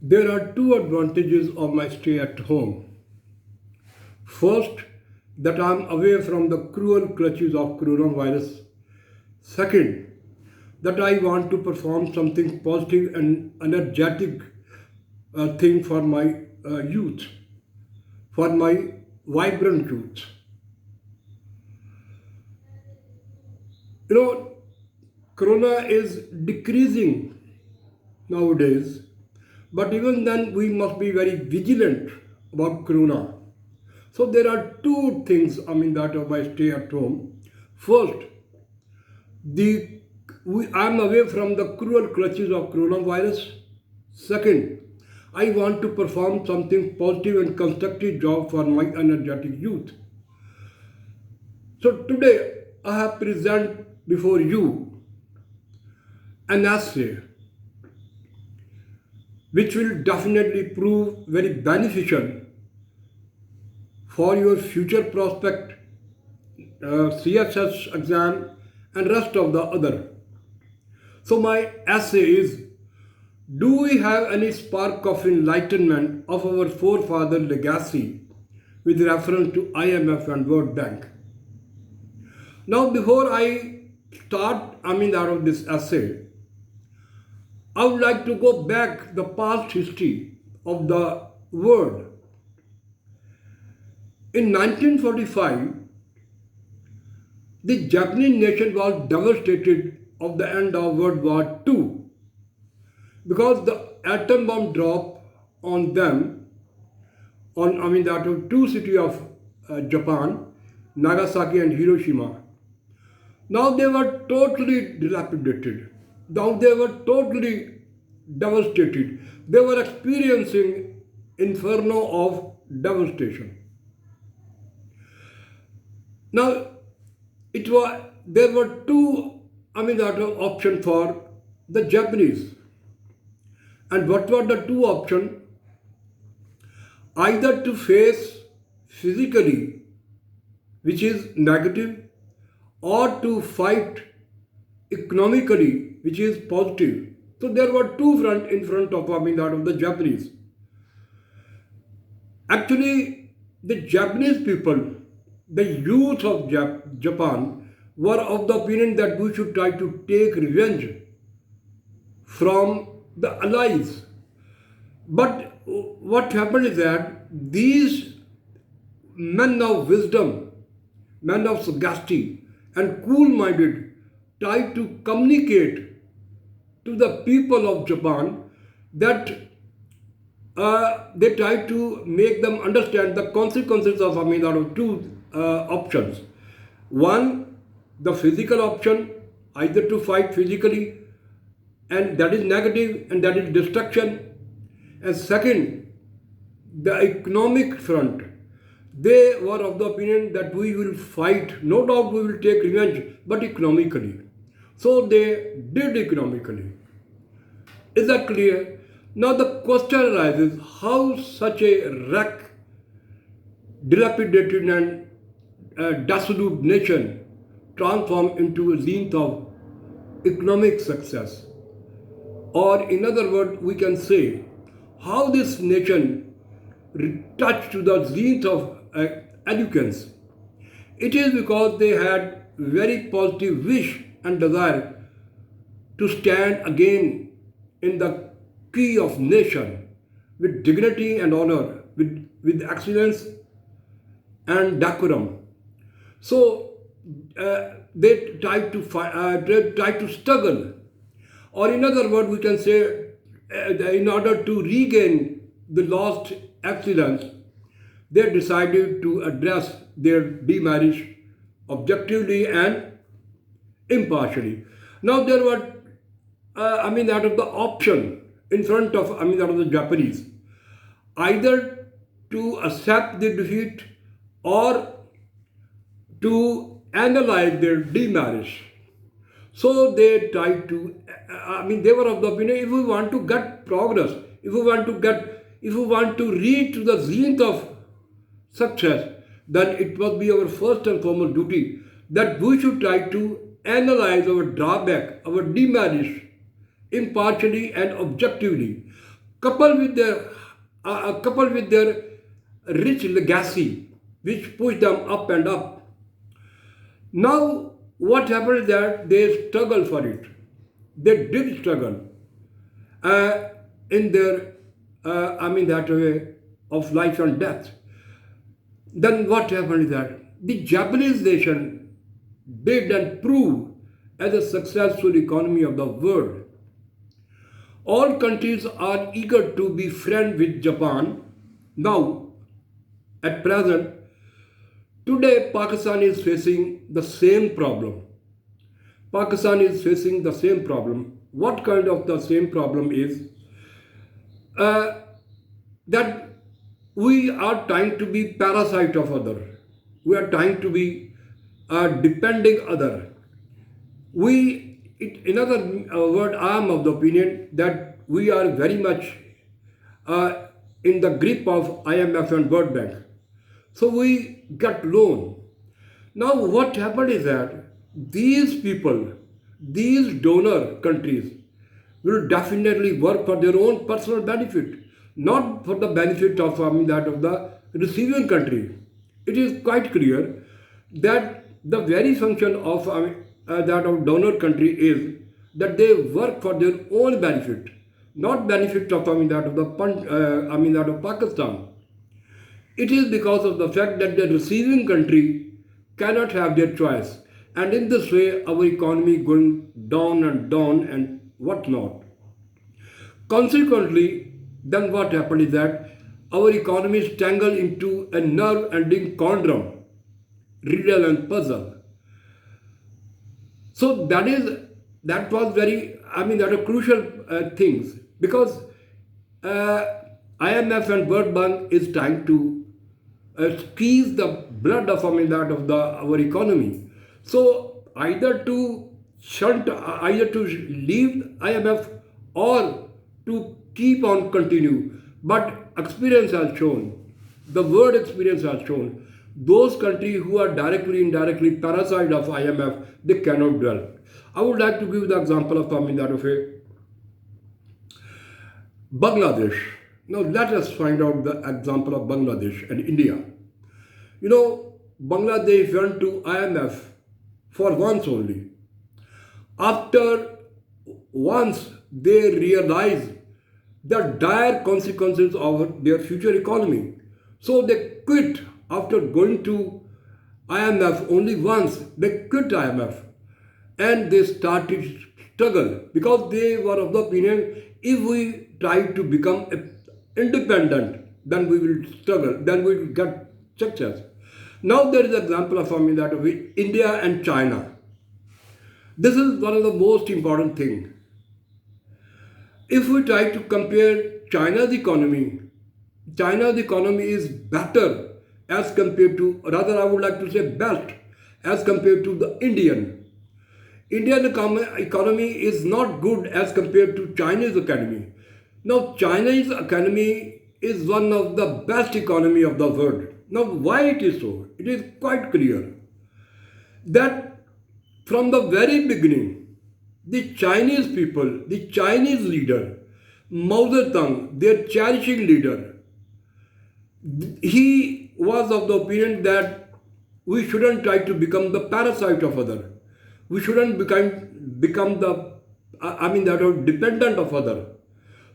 There are two advantages of my stay at home. First, that I am away from the cruel clutches of coronavirus. Second, that I want to perform something positive and energetic thing for my youth, for my vibrant youth. You know, corona is decreasing nowadays, but even then we must be very vigilant about corona. So there are two things that of my stay at home. First, I am away from the cruel clutches of coronavirus. Second, I want to perform something positive and constructive job for my energetic youth. So today I have present before you an essay which will definitely prove very beneficial for your future prospect, CSS exam and rest of the other. So my essay is, do we have any spark of enlightenment of our forefather legacy with reference to IMF and World Bank? Now before I start out of this essay, I would like to go back the past history of the world. In 1945, the Japanese nation was devastated of the end of World War II because the atom bomb dropped on them on that of two cities of Japan, Nagasaki and Hiroshima. Now they were totally dilapidated. Now they were totally devastated. They were experiencing inferno of devastation. Now there were two that option for the Japanese. And what were the two options? Either to face physically, which is negative, or to fight economically, which is positive. So there were two front in front of that of the Japanese. Actually, the Japanese people, the youth of Japan, were of the opinion that we should try to take revenge from the allies. But what happened is that these men of wisdom, men of sagacity, and cool minded tried to communicate to the people of Japan that they tried to make them understand the consequences of out of two options. One, the physical option, either to fight physically, and that is negative and that is destruction. And second, the economic front. They were of the opinion that we will fight, no doubt we will take revenge, but economically. So they did economically. Is that clear? Now the question arises, how such a wreck, dilapidated and dissolute nation transform into a zenith of economic success? Or in other words, we can say how this nation touched to the zenith of eloquence. It is because they had very positive wish and desire to stand again in the key of nation with dignity and honor, with excellence and decorum. So they try to struggle, or in other words, we can say, in order to regain the lost excellence, they decided to address their demarriage objectively and impartially. Now there were, out of the option in front of, out of the Japanese, either to accept the defeat or to analyze their demarriage. So they tried to, they were of the opinion, if we want to get progress, if we want to reach to the zenith of success, then it must be our first and foremost duty that we should try to analyze our drawback, our demerits impartially and objectively. coupled with their rich legacy, which pushed them up and up. Now, what happened is that they struggle for it. They did struggle uh, in their, that way of life and death. Then what happened is that the Japanese nation did and proved as a successful economy of the world. All countries are eager to be friends with Japan. Now, at present, today Pakistan is facing the same problem. Pakistan is facing the same problem. What kind of the same problem is uh, that we are trying to be parasite of other. We are trying to be depending other. In other word, I am of the opinion that we are very much uh, in the grip of IMF and World Bank. So we get loan. Now what happened is that these people, these donor countries will definitely work for their own personal benefit, not for the benefit of that of the receiving country. It is quite clear that the very function of that of donor country is that they work for their own benefit, not benefit of that of the that of Pakistan. It is because of the fact that the receiving country cannot have their choice. And in this way, our economy going down and whatnot. Consequently, then what happened is that our economy is tangled into a nerve-ending conundrum, riddle and puzzle. So that was very that are crucial things because uh, IMF and World Bank is trying to squeeze the blood of that of the our economy. So either to leave IMF or to keep on continue. But experience has shown, the world experience has shown, those countries who are directly indirectly parasite of IMF, they cannot dwell. I would like to give the example of that of a Bangladesh. Now let us find out the example of Bangladesh and India. You know, Bangladesh went to IMF for once only. After once they realized the dire consequences of their future economy. So they quit after going to IMF only once. They quit IMF and they started struggle because they were of the opinion if we try to become independent, then we will struggle, then we will get success. Now there is an example of that of India and China. This is one of the most important things. If we try to compare China's economy is better as compared to, rather I would like to say best as compared to the Indian. Indian economy is not good as compared to Chinese economy. Now Chinese economy is one of the best economy of the world. Now why it is so? It is quite clear that from the very beginning, the Chinese people, the Chinese leader, Mao Zedong, their cherishing leader, he was of the opinion that we shouldn't try to become the parasite of other. We shouldn't become the that are dependent of other.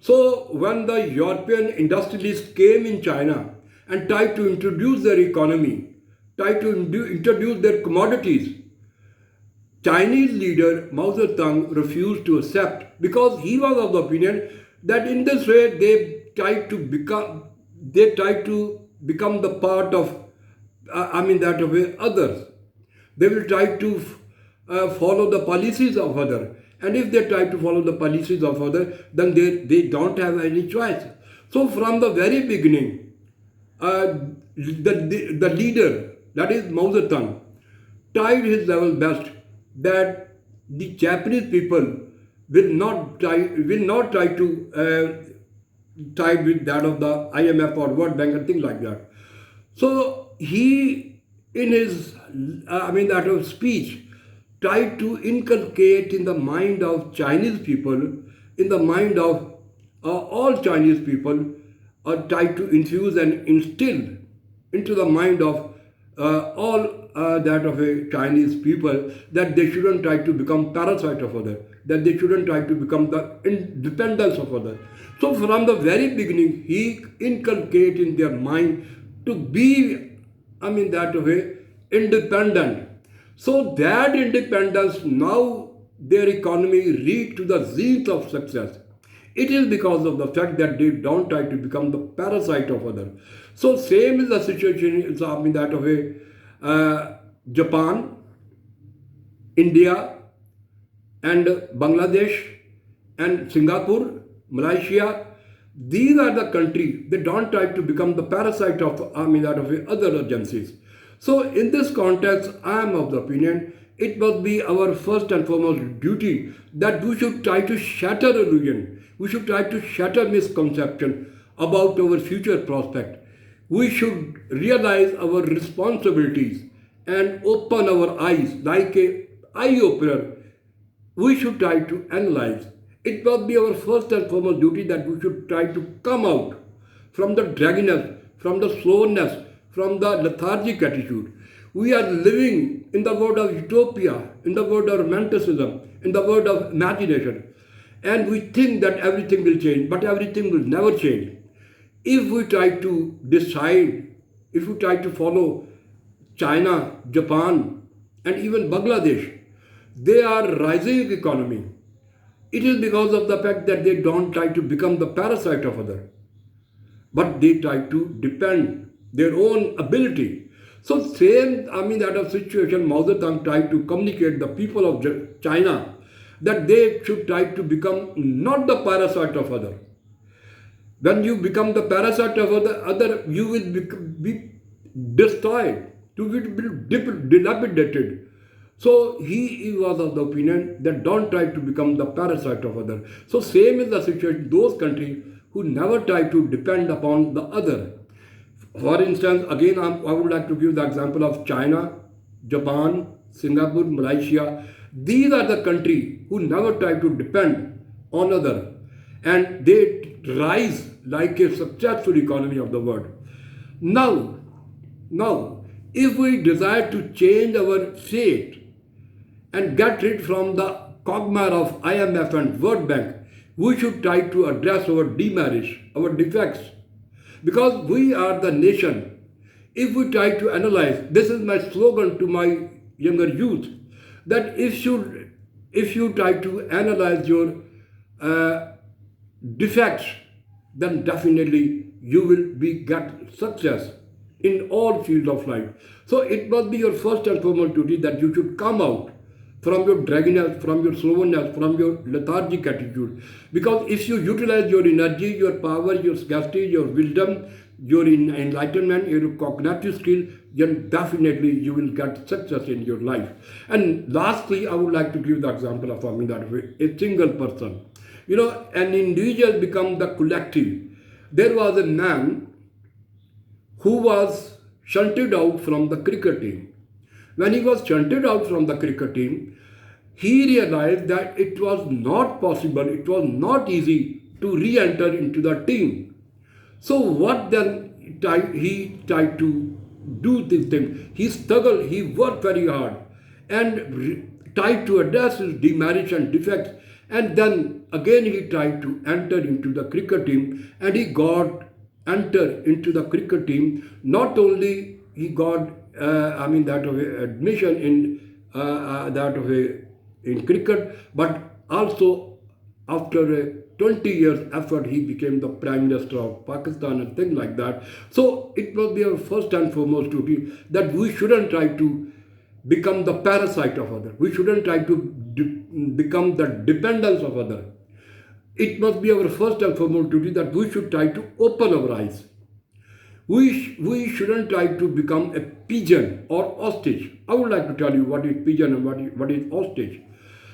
So when the European industrialists came in China and tried to introduce their economy, tried to introduce their commodities, Chinese leader Mao Zedong refused to accept because he was of the opinion that in this way they tried to become the part of that of others. They will try to follow the policies of other, and if they try to follow the policies of other, then they don't have any choice. So from the very beginning, the leader, that is Mao Zedong, tried his level best that the Japanese people will not try to tie with that of the IMF or World Bank and things like that. So he, in his that of speech, tried to inculcate in the mind of Chinese people, in the mind of all Chinese people try to infuse and instill into the mind of all that of a Chinese people, that they shouldn't try to become parasite of other, that they shouldn't try to become the independence of other. So from the very beginning, he inculcate in their mind to be, that way, independent. So that independence, now their economy reached to the zenith of success. It is because of the fact that they don't try to become the parasite of other. So same is the situation is that of a Japan, India, and Bangladesh, and Singapore, Malaysia. These are the countries, they don't try to become the parasite of that of other agencies. So in this context, I am of the opinion it must be our first and foremost duty that we should try to shatter illusion. We should try to shatter misconception about our future prospect. We should realize our responsibilities and open our eyes like a eye opener. We should try to analyze. It must be our first and foremost duty that we should try to come out from the dragginess, from the slowness, from the lethargic attitude. We are living in the world of utopia, in the world of romanticism, in the world of imagination. And we think that everything will change, but everything will never change. If we try to decide, if we try to follow China, Japan, and even Bangladesh, they are rising economy. It is because of the fact that they don't try to become the parasite of other, but they try to depend their own ability. So same, that of situation, Mao Zedong tried to communicate the people of China that they should try to become not the parasite of other. When you become the parasite of other, you will be destroyed, you will be dilapidated. So he was of the opinion that don't try to become the parasite of other. So same is the situation, those countries who never try to depend upon the other. For instance, again, I would like to give the example of China, Japan, Singapore, Malaysia. These are the countries who never try to depend on other, and they rise like a successful economy of the world. Now, if we desire to change our fate and get rid from the quagmire of IMF and World Bank, we should try to address our demerits, our defects, because we are the nation. If we try to analyze, this is my slogan to my younger youth, that if you try to analyze your defects, then definitely you will get success in all fields of life. So it must be your first and foremost duty that you should come out from your dragginess, from your slowness, from your lethargic attitude. Because if you utilize your energy, your power, your sagacity, your wisdom, your enlightenment, your cognitive skill, then definitely you will get success in your life. And lastly, I would like to give the example of a single person. An individual becomes the collective. There was a man who was shunted out from the cricket team. When he was shunted out from the cricket team, he realized that it was not possible, it was not easy to re-enter into the team. So what then he tried to do this thing? He struggled, he worked very hard and tried to address his demerits and defects, and then again he tried to enter into the cricket team, and he got enter into the cricket team. Not only he got that of a admission in cricket, but also after a 20 years effort he became the Prime Minister of Pakistan and things like that. So it must be our first and foremost duty that we shouldn't try to become the parasite of other. We shouldn't try to become the dependence of other. It must be our first and foremost duty that we should try to open our eyes. We shouldn't try to become a pigeon or ostrich. I would like to tell you what is pigeon and what is ostrich.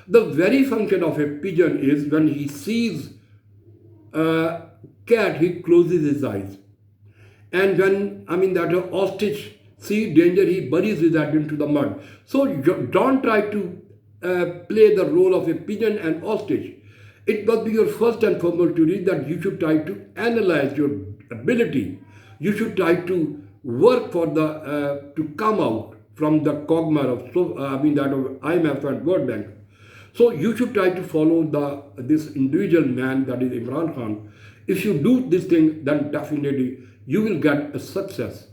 The very function of a pigeon is when he sees a cat, he closes his eyes. And when, that ostrich sees danger, he buries his head into the mud. So don't try to play the role of a pigeon and ostrich. It must be your first and foremost duty that you should try to analyze your ability. You should try to work for the to come out from the quagmire of that of IMF and World Bank. So you should try to follow this individual man, that is Imran Khan. If you do this thing, then definitely you will get a success.